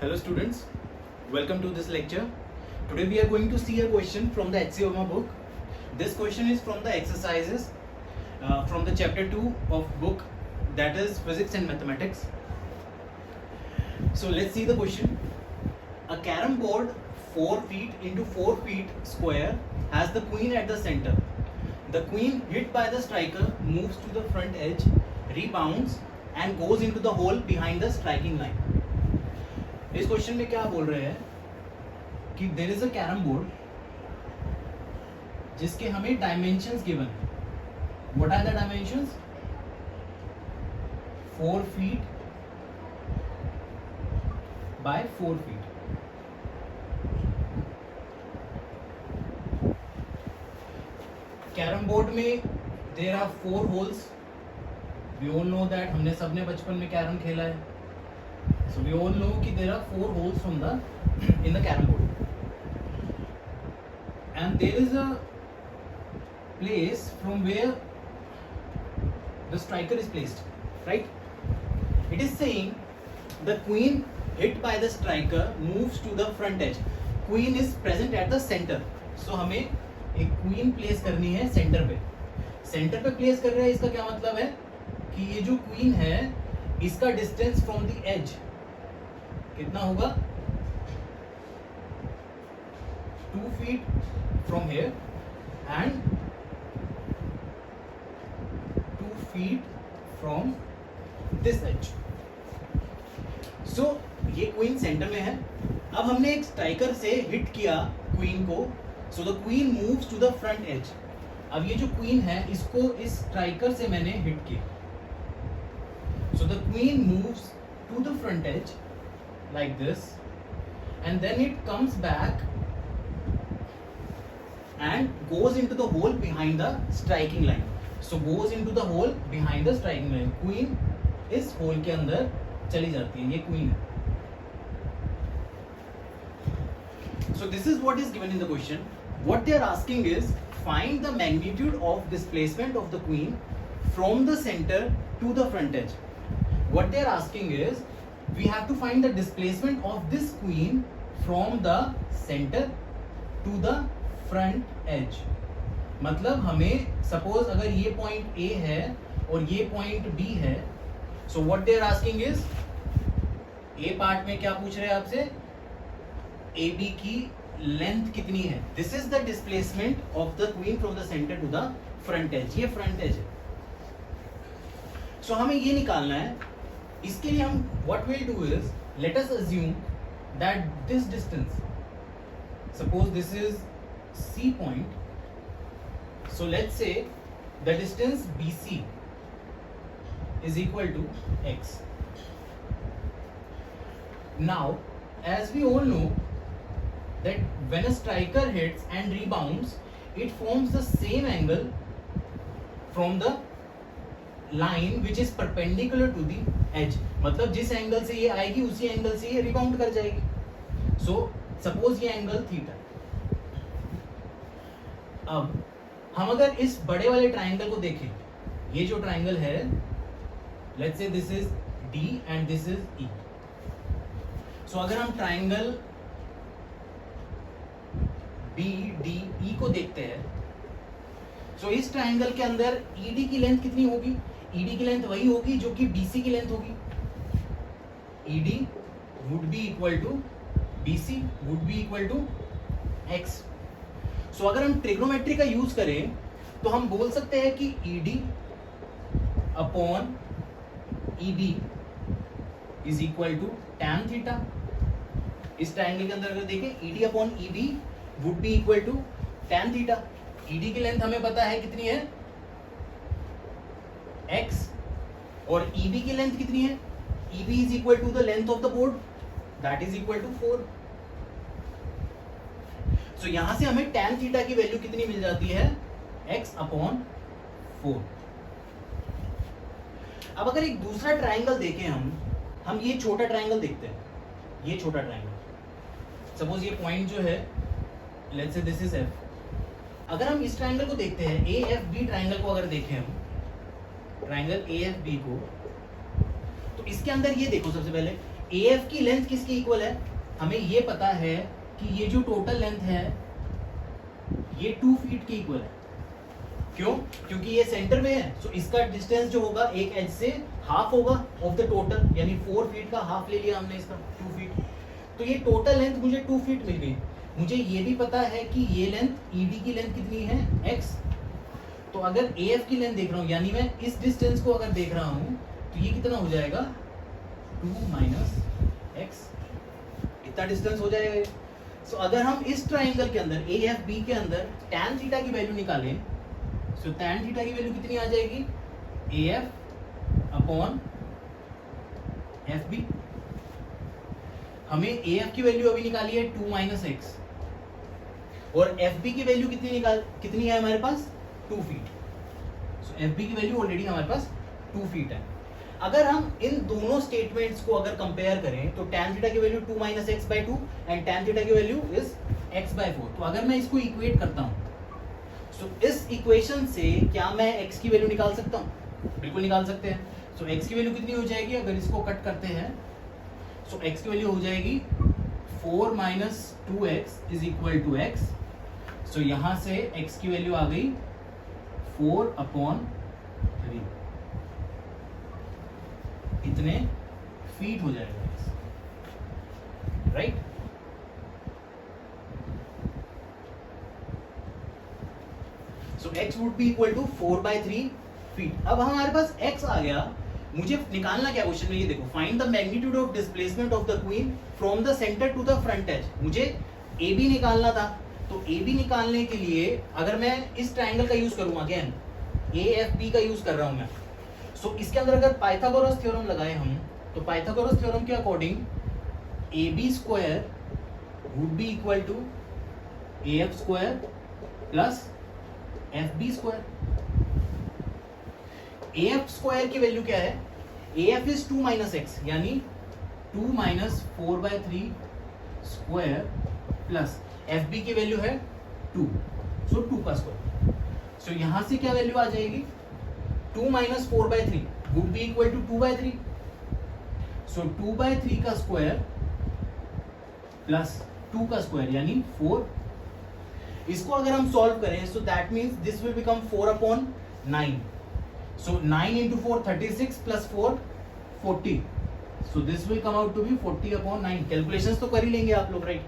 Hello students, welcome to this lecture. Today we are going to see a question from the Axioma book. This question is from the exercises from the chapter 2 of book, that is Physics and Mathematics. So let's see the question. A carom board 4 feet into 4 feet square has the queen at the center. The queen hit by the striker moves to the front edge, rebounds and goes into the hole behind the striking line. इस question में क्या बोल रहे हैं कि there is a carrom board जिसके हमें dimensions given है. What are the dimensions? 4 feet by 4 feet. Carrom board में there are 4 holes. We all know that, हमने सबने बचपन में कैरम खेला है. So we all know कि there are 4 holes from the in the carom board, and there is a place from where the striker is placed, right? It is saying the queen hit by the striker moves to the front edge. Queen is present at the center. So हमें एक queen place करनी है center पे. Center पे place कर रहे हैं, इसका क्या मतलब है कि ये जो queen है इसका distance from the edge कितना होगा? 2 feet from here and 2 feet from this edge. So ये क्वीन सेंटर में है. अब हमने एक स्ट्राइकर से हिट किया क्वीन को, so the queen moves to the front edge. अब ये जो क्वीन है इसको इस स्ट्राइकर से मैंने हिट किया, so the queen moves to the front edge like this, and then it comes back and goes into the hole behind the striking line. So goes into the hole behind the striking line. Queen इस hole के अंदर चली जाती है, ये queen है. So this is what is given in the question. What they are asking is find the magnitude of displacement of the queen from the center to the front edge. What they are asking is we have to find the displacement of this queen from the center to the front edge. मतलब हमें suppose अगर ये point A है और ये point B है, so what they are asking is A part में क्या पूछ रहे हैं आपसे? AB की length कितनी है? This is the displacement of the queen from the center to the front edge. ये front edge है. So हमें ये निकालना है. इसके लिए हम what we'll do is let us assume that this distance, suppose this is C point, so let's say the distance BC is equal to x. Now as we all know that when a striker hits and rebounds it forms the same angle from the line which is perpendicular to the edge. मतलब जिस angle से ये आएगी उसी angle से ये rebound कर जाएगी. सो सपोज ये एंगल थीटा. अब हम अगर इस बड़े वाले ट्राइंगल को देखें, ये जो ट्राइंगल है let's say this is D and this is E. सो अगर हम ट्राइंगल BDE को देखते हैं, सो इस ट्राइंगल के अंदर ED की लेंथ कितनी होगी? ED की लेंथ वही होगी जो कि BC की लेंथ होगी. ED would be equal to BC would be equal to X. So अगर हम ट्रिग्नोमेट्री का यूज करें तो हम बोल सकते हैं कि ED upon EB is equal to tan theta. इस ट्राइंगल के अंदर अगर देखें ED upon EB would be equal to tan theta. ED की लेंथ हमें पता है कितनी है? X. और EB की लेंथ कितनी है? EB is equal to the length of the board, that is equal to 4. So यहां से हमें tan थीटा की वैल्यू कितनी मिल जाती है? X upon 4. अब अगर एक दूसरा ट्राइंगल देखें हम ये छोटा ट्राइंगल देखते हैं. ये छोटा ट्राइंगल, सपोज ये पॉइंट जो है let's say this is F. अगर हम इस ट्राइंगल को देखते हैं, AFB ट्राइंगल को अगर देखें हम ट्राइंगल AFB को, तो इसके अंदर ये देखो सबसे पहले AF की लेंथ किसकी इक्वल है? हमें ये पता है कि ये जो टोटल लेंथ है ये 2 फीट की इक्वल है। क्यों? क्योंकि ये सेंटर में है, सो इसका डिस्टेंस जो होगा एक एज से हाफ होगा ऑफ द टोटल, यानी 4 फीट का हाफ ले लिया हमने इसका 2 फीट। तो ये टोटल लेंथ मुझे 2 फीट मिल गई। मुझे ये भी पता है कि ये लेंथ ED की लेंथ कितनी है x। तो अगर AF की लेंथ देख रहा हूँ, यानी मैं इस डिस्टेंस को अगर देख रहा हूँ तो ये कितना हो जाएगा 2 माइनस x, इतना डिस्टेंस हो जाएगा। सो अगर हम इस ट्राइंगल के अंदर AFB के अंदर tan थीटा की वैल्यू निकालें, सो tan थीटा की वैल्यू कितनी आ जाएगी? AF upon FB। हमें AF की वैल्यू अभी निकाली है 2 माइनस x, और FB की वैल्यू कितनी है हमारे पास? 2 फीट। सो FB की वैल्यू ऑलरेडी हमारे पास 2 फीट है। अगर हम इन दोनों स्टेटमेंट्स को अगर कंपेयर करें तो tan थीटा की value 2 minus x by 2 and tan theta की वैल्यू इज x बाई 4। तो अगर मैं इसको इक्वेट करता हूं, सो इस इक्वेशन से क्या मैं x की वैल्यू निकाल सकता हूं? बिल्कुल निकाल सकते हैं। सो x की वैल्यू कितनी हो जाएगी अगर इसको कट करते हैं? सो x की वैल्यू हो जाएगी 4 minus 2x is equal to x। So यहां से x की वैल्यू आ गई 4 अपॉन 3, इतने फीट हो जाएगा x, right? So x would be equal to 4 by 3 feet. अब हमारे पास x आ गया, मुझे निकालना क्या क्वेश्चन में? ये देखो, find the magnitude of displacement of the queen from the centre to the front edge. मुझे AB निकालना था, तो AB निकालने के लिए अगर मैं इस ट्राइंगल का यूज करूंगा, अगेन AFB का यूज कर रहा हूं मैं, सो इसके अंदर अगर पाइथागोरस थ्योरम लगाए हम, तो पाइथागोरस थ्योरम के according AB square would be equal to AF square plus FB square. AF square की वैल्यू क्या है? AF इज 2 माइनस x, यानी 2 minus 4 by 3 square plus FB की वैल्यू है 2, सो 2 का स्क्वायर। सो यहां से क्या वैल्यू आ जाएगी? 2 minus 4 by 3 would be equal to 2 by 3। So 2 by 3 का स्क्वायर प्लस 2 का स्क्वायर यानी 4। इसको अगर हम सॉल्व करें, so that means this will become 4 upon 9। So 9 into 4 36 plus 4 40। So this will come out to be 40 upon 9। Calculations तो कर ही लेंगे आप लोग, राइट?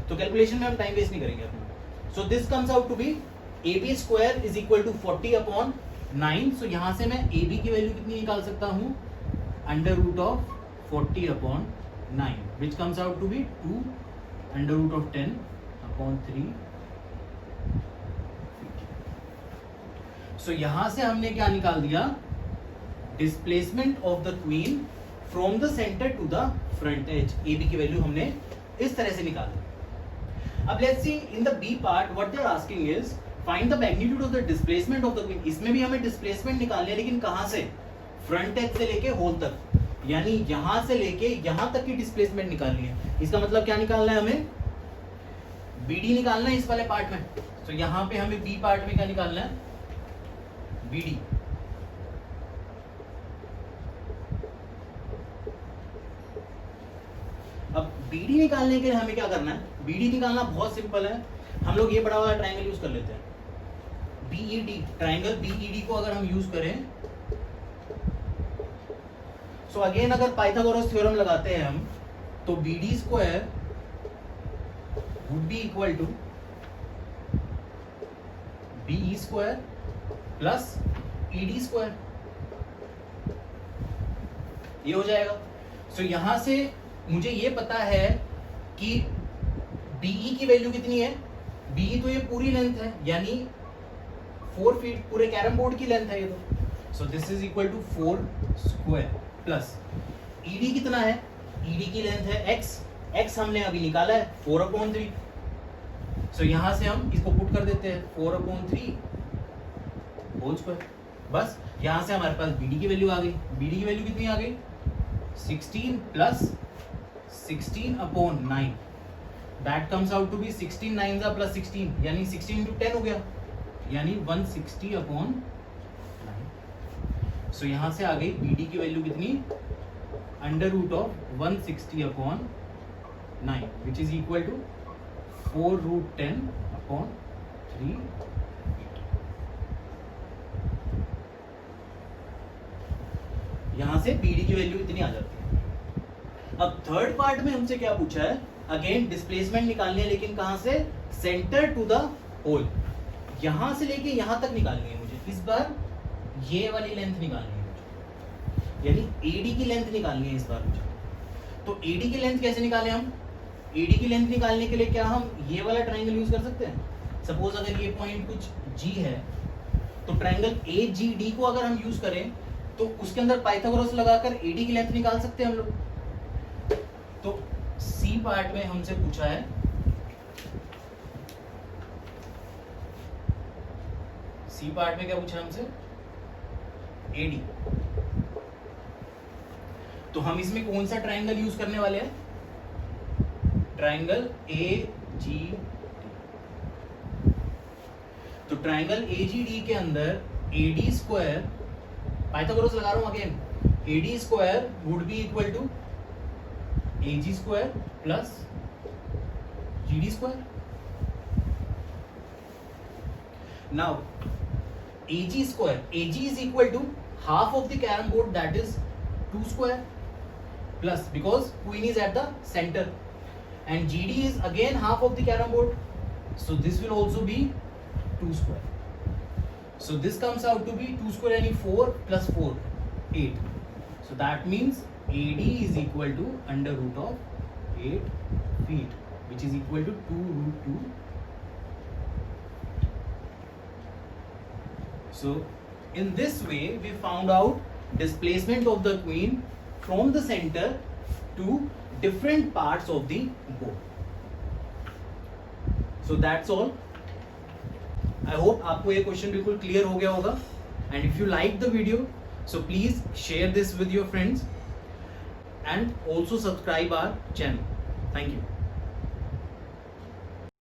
तो कैलकुलेशन में हम टाइम वेस्ट नहीं करेंगे अपना। So this comes out to be AB square is equal to 40 upon 9। So यहां से मैं AB की वैल्यू कितनी निकाल सकता हूं? Under root of 40 upon 9, which comes out to be 2 under root of 10 upon 3। So यहां से हमने क्या निकाल दिया? Displacement of the queen from the centre to the front edge. AB की वैल्यू हमने इस तरह से निकाल दी। अब let's see in the B part what they are asking is find the magnitude of the displacement of the queen. इसमें भी हमें डिस्प्लेसमेंट निकालनी है, लेकिन कहां से? फ्रंट एज से लेके होल तक, यानी यहां से लेके यहां तक की डिस्प्लेसमेंट निकालनी है। इसका मतलब क्या निकालना है? हमें BD निकालना है इस वाले पार्ट में। तो यहां पे हमें B पार्ट में क्या निकालना है? BD। अब BD निकालने के लिए हमें क्या करना है? BD निकालना बहुत सिंपल है, हम लोग ये बड़ा वाला ट्राइंगल यूज कर लेते हैं। BED, ट्राइंगल BED को अगर हम यूज करें, सो अगेन अगर पाइथागोरस थ्योरम लगाते हैं हम, तो BD square would be equal to BE square plus ED square, ये हो जाएगा। सो यहां से मुझे ये पता है कि BE की वैल्यू कितनी है? BE तो ये पूरी लेंथ है, यानी 4 फीट, पूरे कैरम बोर्ड की लेंथ है ये तो। So this is equal to 4 square plus ED कितना है? ED की लेंथ है x हमने अभी निकाला है 4 अपॉन 3। सो यहां से हम इसको पुट कर देते हैं 4 अपॉन 3 होल स्क्वायर। बस यहां से हमारे पास BD की वैल्यू आ गई। BD की वैल्यू कितनी आ गई? 16 plus 16 upon 9, that comes out to be 16 9 plus 16, यानी 16 इंटू 10 हो गया, यानी 160 अपॉन 9। सो यहां से आ गई BD की वैल्यू कितनी? Under root of 160 upon 9 which is equal to 4√10 upon 3। यहां से BD की वैल्यू इतनी आ जाती है। अब थर्ड पार्ट में हमसे क्या पूछा है, अगेन डिस्प्लेसमेंट निकालनी है, लेकिन कहां से, सेंटर टू द होल, यहां से लेके यहां तक निकालनी है मुझे। इस बार ये वाली लेंथ निकालनी है मुझे, यानी AD की लेंथ निकालनी है इस बार मुझे। तो AD की लेंथ कैसे निकालें हम? AD की लेंथ निकालने के लिए क्या हम ये वाला ट्राइंगल यूज कर सकते हैं? सपोज अगर ये पॉइंट कुछ G है, तो ट्राइंगल AGD को अगर हम यूज करें तो उसके अंदर पाइथागोरस लगाकर AD की लेंथ निकाल सकते हैं हम लोग। तो C पार्ट में हमसे पूछा है C पार्ट में क्या पूछा हमसे, AD। तो हम इसमें कौन सा ट्राइंगल यूज करने वाले हैं? Triangle AGD। तो ट्राइंगल AGD के अंदर AD स्क्वायर, पाइथागोरस लगा रहा हूं again, AD square would be equal to AG square plus GD square. Now AG square, AG is equal to half of the carom board, that is 2 square, plus because queen is at the center, and GD is again half of the carom board, so this will also be 2 square. So this comes out to be 2 square यानी 4 plus 4 8. So that means AD is equal to under root of 8 feet, which is equal to 2√2. So in this way we found out displacement of the queen from the center to different parts of the board. So that's all. I hope आपको ये question बिल्कुल clear हो गया होगा, and if you like the video, so please share this with your friends and also subscribe our channel. Thank you.